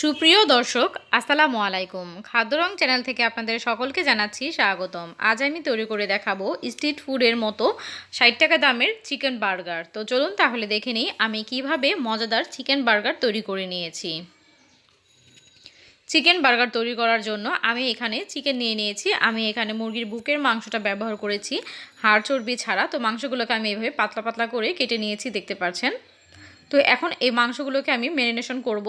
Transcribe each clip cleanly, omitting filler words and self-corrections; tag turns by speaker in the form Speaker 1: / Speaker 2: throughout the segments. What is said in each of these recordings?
Speaker 1: সুপ্রিয় দর্শক আসসালামু আলাইকুম। খাদ্য রং চ্যানেল থেকে আপনাদের সকলকে জানাচ্ছি স্বাগতম। আজ আমি তৈরি করে দেখাবো স্ট্রিট ফুডের মতো ৬০ টাকা দামের চিকেন বার্গার। তো চলুন তাহলে দেখে নিই আমি কিভাবে মজাদার চিকেন বার্গার তৈরি করে নিয়েছি। চিকেন বার্গার তৈরি করার জন্য আমি এখানে চিকেন নিয়ে নিয়েছি। আমি এখানে মুরগির বুকের মাংসটা ব্যবহার করেছি, হাড় চর্বি ছাড়া। তো মাংসগুলোকে আমি এভাবে পাতলা পাতলা করে কেটে নিয়েছি, দেখতে পাচ্ছেন। তো এখন এই মাংসগুলোকে আমি ম্যারিনেশন করব।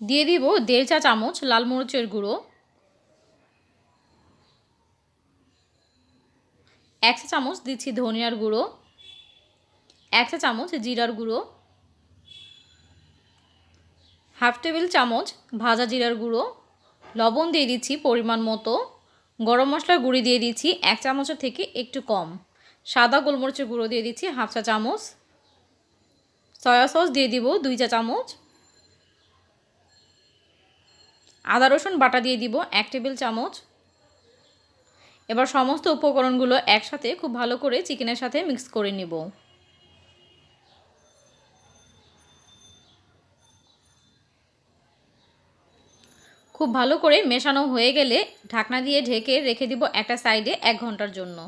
Speaker 1: দিয়ে দিব 1.5 চা চামচ লাল মরিচের গুঁড়ো, 1 চা চামচ দিচ্ছি ধনিয়ার গুঁড়ো, 1 চা চামচ জিরার গুঁড়ো, হাফ টেবিল চামচ ভাজা জিরার গুঁড়ো, লবণ দিয়ে দিচ্ছি পরিমাণ মতো, গরম মশলার গুঁড়ি দিয়ে দিচ্ছি 1 চামচের থেকে একটু কম, সাদা গোলমরিচের গুঁড়ো দিয়ে দিচ্ছি হাফ চা চামচ, সয়া সস দিয়ে দিব 2 চা চামচ, আদা রসুন বাটা দিয়ে দিব 1 টেবিল চামচ। এবার সমস্ত উপকরণগুলো একসাথে খুব ভালো করে চিকেনের সাথে মিক্স করে নিব। খুব ভালো করে মেশানো হয়ে গেলে ঢাকনা দিয়ে ঢেকে রেখে দিব একটা সাইডে 1 ঘন্টার জন্য।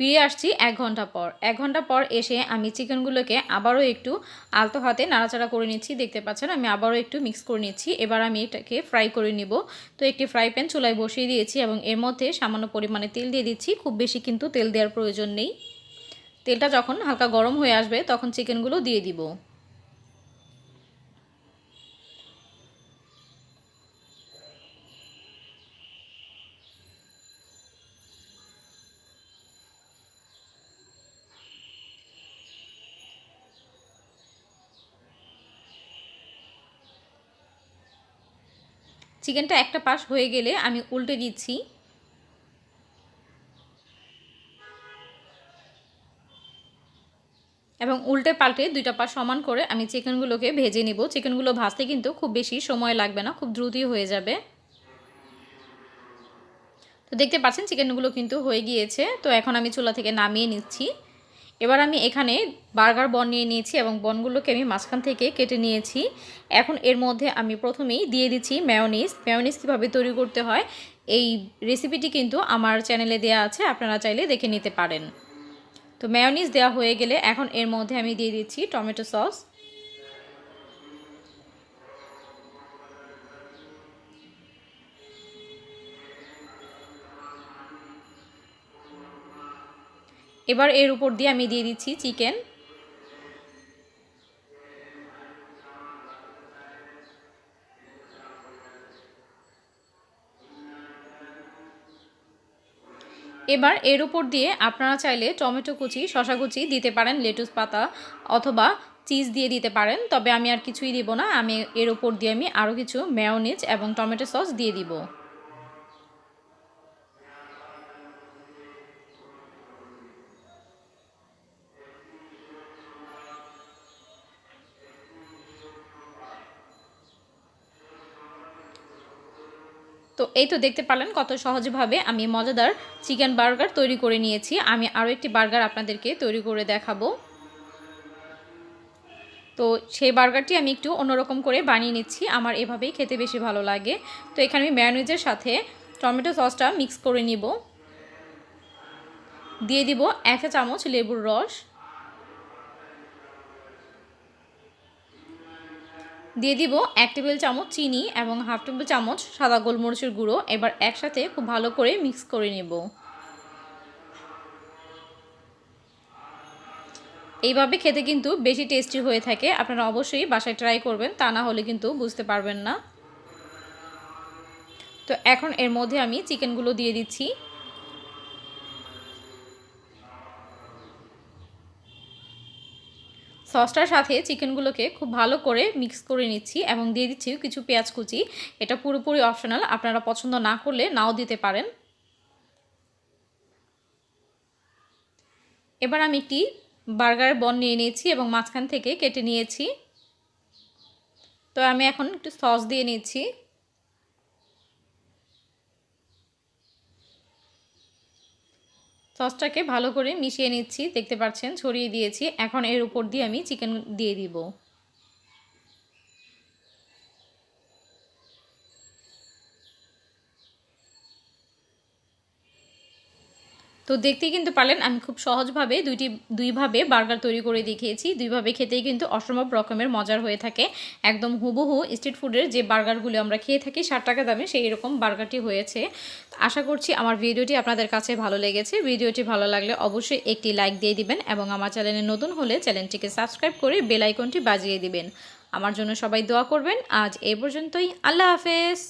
Speaker 1: ফিরে আসছি 1 ঘন্টা পর। 1 ঘন্টা পর এসে আমি চিকেনগুলোকে আবারও একটু আলতো হাতে নাড়াচাড়া করে নিচ্ছি, দেখতে পাচ্ছেন। আমি আবারও একটু মিক্স করে নিচ্ছি। এবার আমি এটাকে ফ্রাই করে নিব। তো একটি ফ্রাই প্যান চুলায় বসিয়ে দিয়েছি এবং এর মধ্যে সামান্য পরিমাণে তেল দিয়ে দিচ্ছি। খুব বেশি কিন্তু তেল দেওয়ার প্রয়োজন নেই। তেলটা যখন হালকা গরম হয়ে আসবে তখন চিকেনগুলো দিয়ে দিব। চিকেনটা একটা পাশ হয়ে গেলে আমি উল্টে দিচ্ছি। এবং উল্টে পাল্টে দুইটা পাশ সমান করে আমি চিকেনগুলোকে ভেজে নিব। চিকেনগুলো ভাজতে কিন্তু খুব বেশি সময় লাগবে না, খুব দ্রুতই হয়ে যাবে। তো দেখতে পাচ্ছেন চিকেনগুলো কিন্তু হয়ে গিয়েছে। তো এখন আমি চুলা থেকে নামিয়ে নিচ্ছি। এবার আমি এখানে বার্গার বন নিয়ে নিয়েছি এবং বনগুলোকে আমি মাঝখান থেকে কেটে নিয়েছি। এখন এর মধ্যে আমি প্রথমেই দিয়ে দিচ্ছি মেয়োনিজ। মেয়োনিজ কীভাবে তৈরি করতে হয় এই রেসিপিটি কিন্তু আমার চ্যানেলে দেওয়া আছে, আপনারা চাইলে দেখে নিতে পারেন। তো মেয়োনিজ দেওয়া হয়ে গেলে এখন এর মধ্যে আমি দিয়ে দিচ্ছি টমেটো সস, এবার এর উপর দিয়ে আমি দিয়ে দিচ্ছি চিকেন। এবার এর উপর দিয়ে আপনারা চাইলে টমেটো কুচি, শসা কুচি দিতে পারেন, লেটুস পাতা অথবা চিজ দিয়ে দিতে পারেন। তবে আমি আর কিছুই দিব না। আমি এর উপর দিয়ে আমি আরও কিছু মেয়োনিজ এবং টমেটো সস দিয়ে দিব। তো এই তো দেখতে পারলেন কত সহজভাবে আমি মজাদার চিকেন বার্গার তৈরি করে নিয়েছি। আমি আরও একটি বার্গার আপনাদেরকে তৈরি করে দেখাবো। তো সেই বার্গারটি আমি একটু অন্যরকম করে বানিয়ে নিচ্ছি, আমার এভাবেই খেতে বেশি ভালো লাগে। তো এখানে আমি মেয়োনিজের সাথে টমেটো সসটা মিক্স করে নিব। দিয়ে দিব 1 চা চামচ লেবুর রস, দিয়ে দিব 1 টেবিল চামচ চিনি এবং হাফ টেবিল চামচ সাদা গোলমরিচের গুঁড়ো। এবার একসাথে খুব ভালো করে মিক্স করে নেব। এইভাবে খেতে কিন্তু বেশি টেস্টি হয়ে থাকে। আপনারা অবশ্যই বাসায় ট্রাই করবেন, তা না হলে কিন্তু বুঝতে পারবেন না। তো এখন এর মধ্যে আমি চিকেনগুলো দিয়ে দিচ্ছি। সসটার সাথে চিকেনগুলোকে খুব ভালো করে মিক্স করে নিচ্ছি এবং দিয়ে দিচ্ছি কিছু পেঁয়াজ কুচি। এটা পুরোপুরি অপশনাল, আপনারা পছন্দ না করলে নাও দিতে পারেন। এবার আমি একটি বার্গার বন নিয়ে নিয়েছি এবং মাঝখান থেকে কেটে নিয়েছি। তো আমি এখন একটু সস দিয়ে নিচ্ছি। সসটাকে ভালো করে মিশিয়ে নিচ্ছি, দেখতে পাচ্ছেন ছড়িয়ে দিয়েছি। এখন এর উপর দিয়ে আমি চিকেন দিয়ে দিব। তো দেখতেই কিন্তু পারলেন আমি খুব সহজভাবে দুইভাবে বার্গার তৈরি করে দেখিয়েছি। দুইভাবে খেতেই কিন্তু অসম্ভব রকমের মজার হয়ে থাকে। একদম হুবহু স্ট্রিট ফুডের যে বার্গারগুলো আমরা খেয়ে থাকি 60 টাকা দামে, সেই এরকম বার্গারটি হয়েছে। আশা করছি আমার ভিডিওটি আপনাদের কাছে ভালো লেগেছে। ভিডিওটি ভালো লাগলে অবশ্যই একটি লাইক দিয়ে দিবেন এবং আমার চ্যানেলে নতুন হলে চ্যানেলটিকে সাবস্ক্রাইব করে বেল আইকনটি বাজিয়ে দিবেন। আমার জন্য সবাই দোয়া করবেন। আজ এই পর্যন্তই। আল্লাহ হাফেজ।